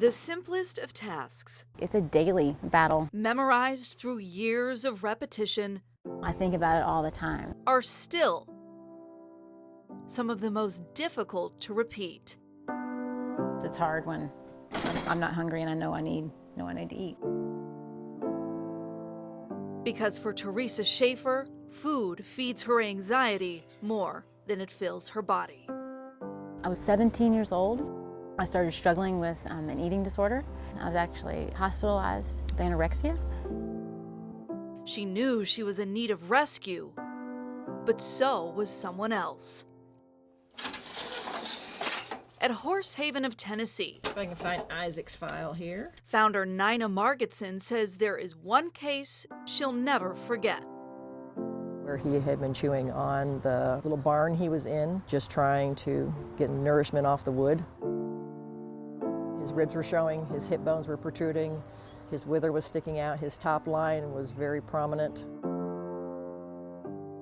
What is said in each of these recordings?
The simplest of tasks. It's a daily battle. Memorized through years of repetition. I think about it all the time. Are still some of the most difficult to repeat. It's hard when I'm not hungry and I know I need to eat. Because for Teresa Schaefer, food feeds her anxiety more than it fills her body. I was 17 years old. I started struggling with an eating disorder. I was actually hospitalized with anorexia. She knew she was in need of rescue, but so was someone else. At Horsehaven of Tennessee, If I can find Isaac's file here. founder Nina Margetson says there is one case she'll never forget. Where he had been chewing on the little barn he was in, just trying to get nourishment off the wood. His ribs were showing, his hip bones were protruding, his wither was sticking out, his top line was very prominent.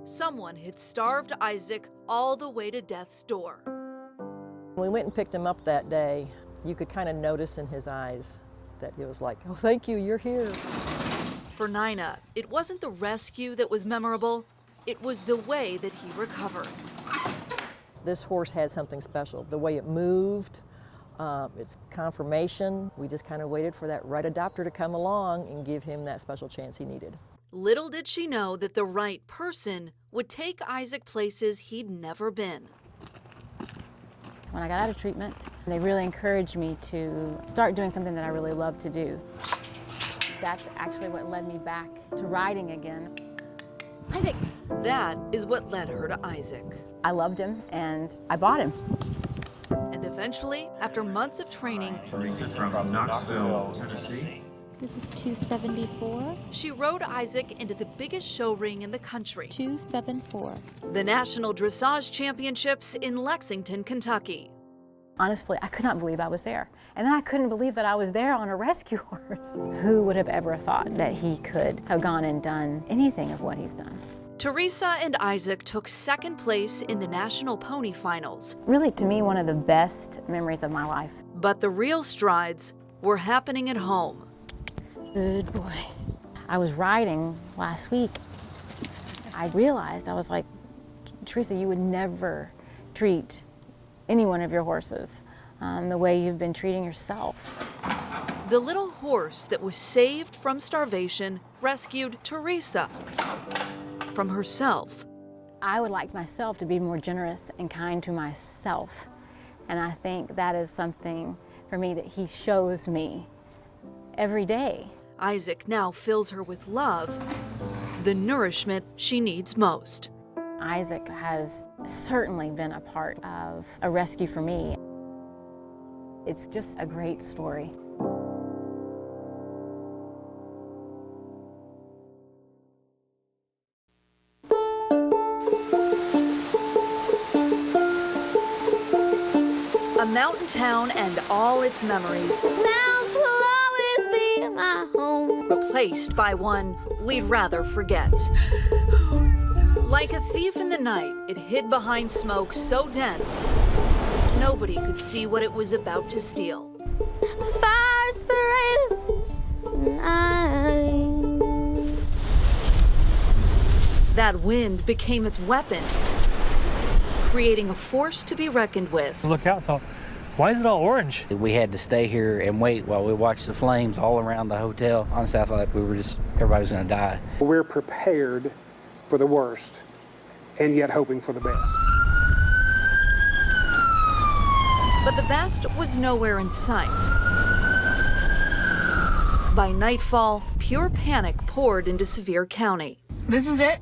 Someone had starved Isaac all the way to death's door. When we went and picked him up that day, you could kind of notice in his eyes that he was like, oh, thank you, you're here. For Nina, it wasn't the rescue that was memorable, it was the way that he recovered. This horse had something special. The way it moved, its conformation, we just kind of waited for that right adopter to come along and give him that special chance he needed. Little did she know that the right person would take Isaac places he'd never been. When I got out of treatment, they really encouraged me to start doing something that I really love to do. That's actually what led me back to riding again. Isaac! That is what led her to Isaac. I loved him and I bought him. And eventually, after months of training, Teresa from Knoxville, Tennessee. This is 274. she rode Isaac into the biggest show ring in the country, 274. the National Dressage Championships in Lexington, Kentucky. Honestly, I could not believe I was there. And then I couldn't believe that I was there on a rescue horse. Who would have ever thought that he could have gone and done anything of what he's done? Teresa and Isaac took second place in the National Pony Finals, Really, to me, one of the best memories of my life. but the real strides were happening at home. Good boy. I was riding last week. I realized, I was like, Teresa, you would never treat any one of your horses the way you've been treating yourself. The little horse that was saved from starvation rescued Teresa from herself. I would like myself to be more generous and kind to myself. And I think that is something for me that he shows me every day. Isaac now fills her with love, the nourishment she needs most. Isaac has certainly been a part of a rescue for me. It's just a great story. A mountain town and all its memories Mountains will always be my home. replaced by one we'd rather forget. Like a thief in the night, it hid behind smoke so dense, nobody could see what it was about to steal. The fire sprayed night. That wind became its weapon, creating a force to be reckoned with. Look out, thought, why is it all orange? We had to stay here and wait while we watched the flames all around the hotel. Honestly, I thought everybody was going to die. We're prepared for the worst and yet hoping for the best. But the best was nowhere in sight. By nightfall, pure panic poured into Sevier County. This is it.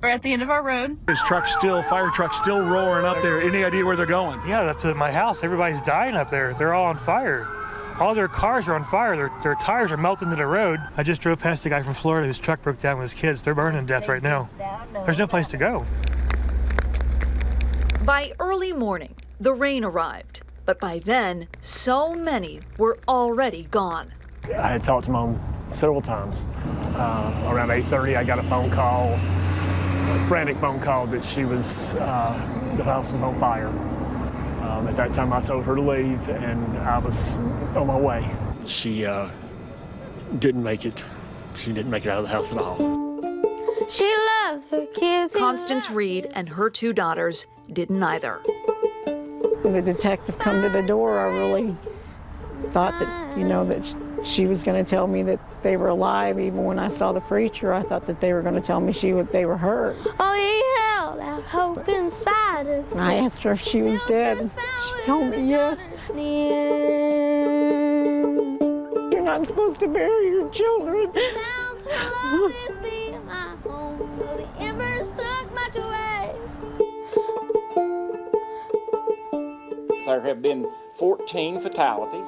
We're at the end of our road. His fire truck's still roaring up there. Any idea where they're going? Yeah, up to my house. Everybody's dying up there. They're all on fire. All their cars are on fire. Their tires are melting to the road. I just drove past a guy from Florida whose truck broke down with his kids. They're burning to death right now. There's no place to go. By early morning, the rain arrived. But by then, so many were already gone. I had talked to Mom several times. Around 8:30, I got a phone call, a frantic phone call that the house was on fire. At that time, I told her to leave, and I was on my way. She didn't make it. She didn't make it out of the house at all. She loved her kids. Constance Reed and her 2 daughters didn't either. When the detective come to the door, I really thought that, you know, that she was going to tell me that they were alive. Even when I saw the preacher, I thought that they were going to tell me they were hurt. Oh, he held out hope in spite of And I asked her if she was dead, and she told me yes. You're not supposed to bury your children. There have been 14 fatalities.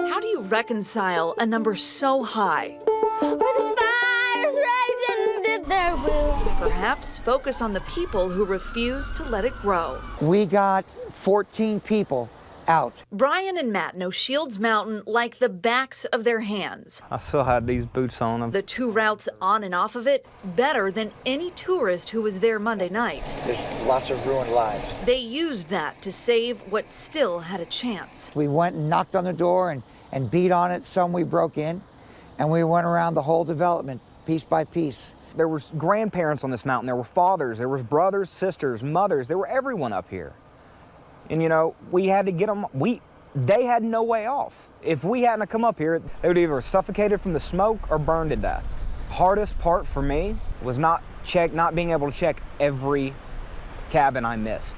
How do you reconcile a number so high? Where the fires raged and did their will. Perhaps focus on the people who refuse to let it grow. We got 14 people out. Brian and Matt know Shields Mountain like the backs of their hands. I still had these boots on them. The 2 routes on and off of it better than any tourist who was there Monday night. There's lots of ruined lives. They used that to save what still had a chance. We went and knocked on the door and beat on it. Some we broke in, and we went around the whole development piece by piece. There was grandparents on this mountain. There were fathers. There was brothers, sisters, mothers. There were everyone up here. And, you know, we had to get them. They had no way off. If we hadn't come up here, they would either suffocated from the smoke or burned to death. Hardest part for me was not being able to check every cabin I missed.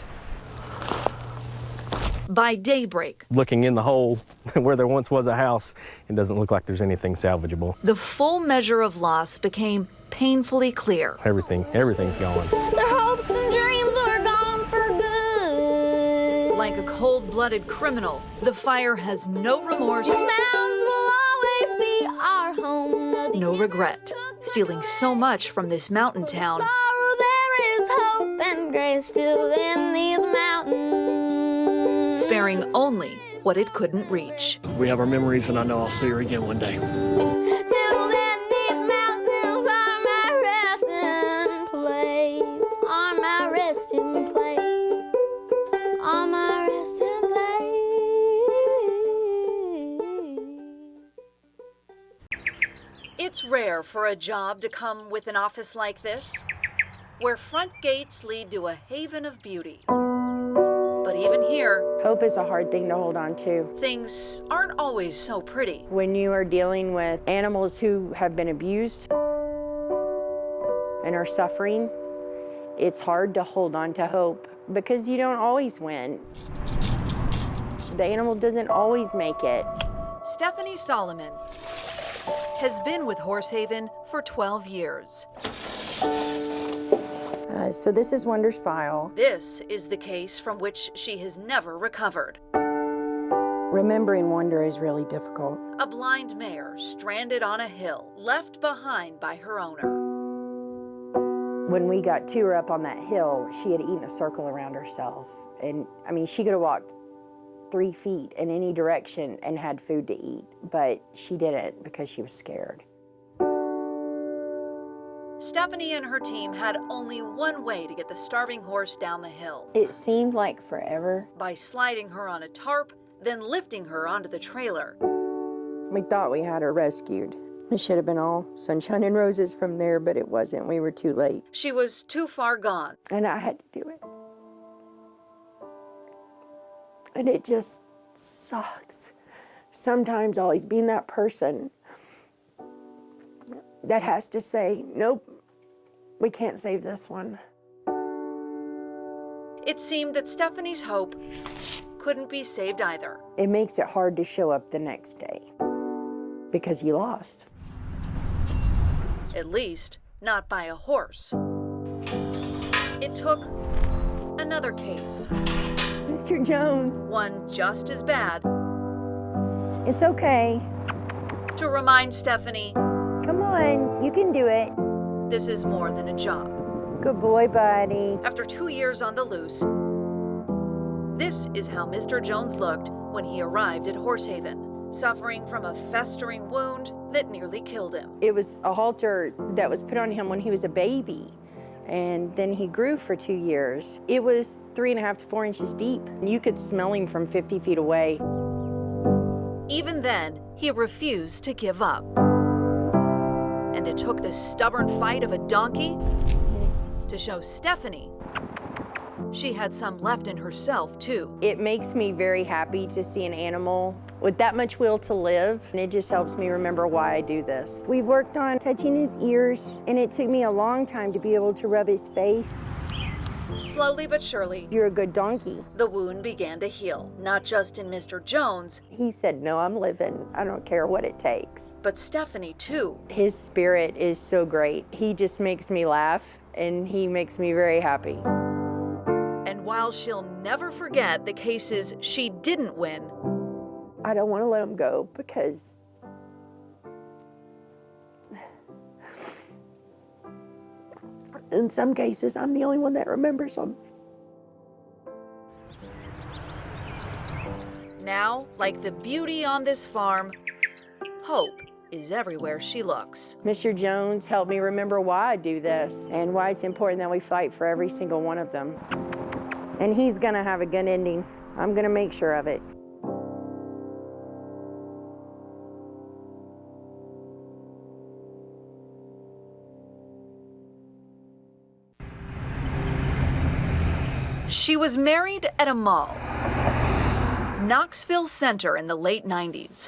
By daybreak, Looking in the hole where there once was a house, it doesn't look like there's anything salvageable. the full measure of loss became painfully clear. Everything's gone. Their hopes and dreams were gone for good. Like a cold-blooded criminal, the fire has no remorse, Mountains will always be our home. no regret, stealing so much from this mountain town. Sorrow, there is hope and grace still in these mountains. Sparing only what it couldn't reach. We have our memories, and I know I'll see her again one day. Till then, these mountains are my resting place. Are my resting place. Are my resting place. It's rare for a job to come with an office like this, where front gates lead to a haven of beauty. But even here, hope is a hard thing to hold on to. Things aren't always so pretty. When you are dealing with animals who have been abused and are suffering, it's hard to hold on to hope because you don't always win. The animal doesn't always make it. Stephanie Solomon has been with Horsehaven for 12 years. So this is Wonder's file. This is the case from which she has never recovered. Remembering Wonder is really difficult. A blind mare stranded on a hill, left behind by her owner. When we got to her up on that hill, she had eaten a circle around herself. And I mean, she could have walked 3 feet in any direction and had food to eat, but she didn't because she was scared. Stephanie and her team had only one way to get the starving horse down the hill. It seemed like forever. By sliding her on a tarp, then lifting her onto the trailer. We thought we had her rescued. It should have been all sunshine and roses from there, but it wasn't. We were too late. She was too far gone. And I had to do it. And it just sucks. Sometimes always being that person that has to say, nope, we can't save this one. It seemed that Stephanie's hope couldn't be saved either. It makes it hard to show up the next day because you lost. At least, not by a horse. It took another case. Mr. Jones. One just as bad. It's okay. To remind Stephanie, come on, you can do it. This is more than a job. Good boy, buddy. After 2 years on the loose, this is how Mr. Jones looked when he arrived at Horsehaven, suffering from a festering wound that nearly killed him. It was a halter that was put on him when he was a baby. and then he grew for 2 years. It was 3.5 to 4 inches deep. You could smell him from 50 feet away. Even then, he refused to give up. And it took the stubborn fight of a donkey to show Stephanie she had some left in herself, too. It makes me very happy to see an animal with that much will to live, and it just helps me remember why I do this. We've worked on touching his ears, and it took me a long time to be able to rub his face. Slowly but surely, You're a good donkey. the wound began to heal, not just in Mr. Jones, He said, no, I'm living. I don't care what it takes. but Stephanie, too. His spirit is so great. He just makes me laugh, and he makes me very happy. And while she'll never forget the cases she didn't win, I don't want to let him go because in some cases, I'm the only one that remembers them. now, like the beauty on this farm, hope is everywhere she looks. Mr. Jones helped me remember why I do this and why it's important that we fight for every single one of them. And he's gonna have a good ending. I'm gonna make sure of it. She was married at a mall, Knoxville Center, in the late 90s.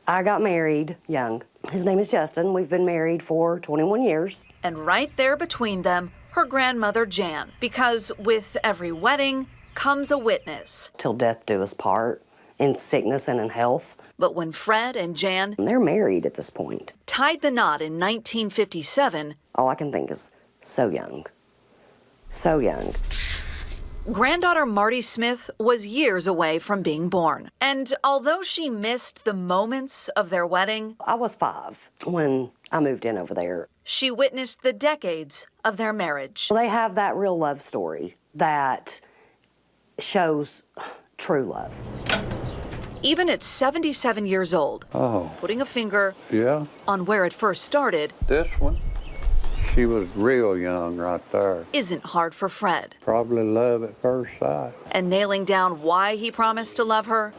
I got married young. His name is Justin. We've been married for 21 years. And right there between them, her grandmother Jan, because with every wedding comes a witness. Till death do us part, in sickness and in health. But when Fred and Jan, they're married at this point, tied the knot in 1957, all I can think is so young. So young. Granddaughter Marty Smith was years away from being born. And although she missed the moments of their wedding, I was 5 when I moved in over there. She witnessed the decades of their marriage. They have that real love story that shows true love. Even at 77 years old, putting a finger on where it first started, this one, she was real young right there. Isn't hard for Fred. Probably love at first sight. And nailing down why he promised to love her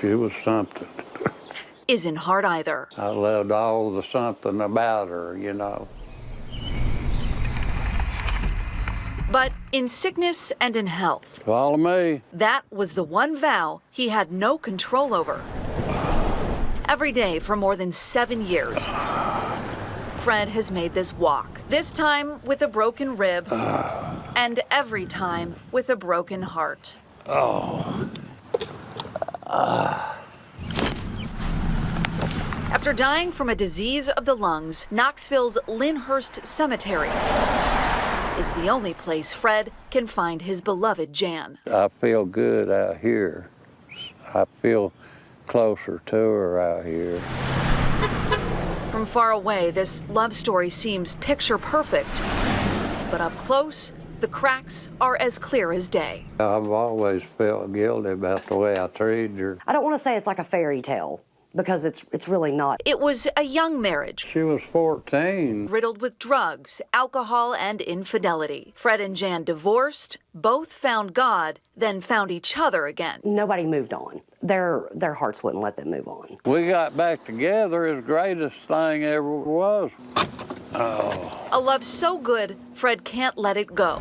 She was something. isn't hard either. I loved all the something about her, you know. But in sickness and in health, Follow me. that was the one vow he had no control over. Every day for more than 7 years, Fred has made this walk. This time with a broken rib, and every time with a broken heart. After dying from a disease of the lungs, Knoxville's Lyndhurst Cemetery is the only place Fred can find his beloved Jan. I feel good out here. I feel closer to her out here. From far away, this love story seems picture perfect. But up close, the cracks are as clear as day. I've always felt guilty about the way I treated her. I don't want to say it's like a fairy tale, because it's really not. It was a young marriage. She was 14. Riddled with drugs, alcohol, and infidelity. Fred and Jan divorced, both found God, then found each other again. Nobody moved on. Their hearts wouldn't let them move on. We got back together, as greatest thing ever was. A love so good, Fred can't let it go.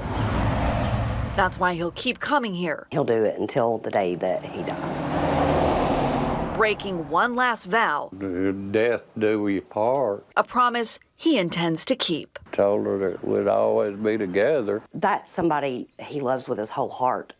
That's why he'll keep coming here, He'll do it until the day that he dies. breaking one last vow, Death do we part. a promise he intends to keep. Told her that we'd always be together. That's somebody he loves with his whole heart.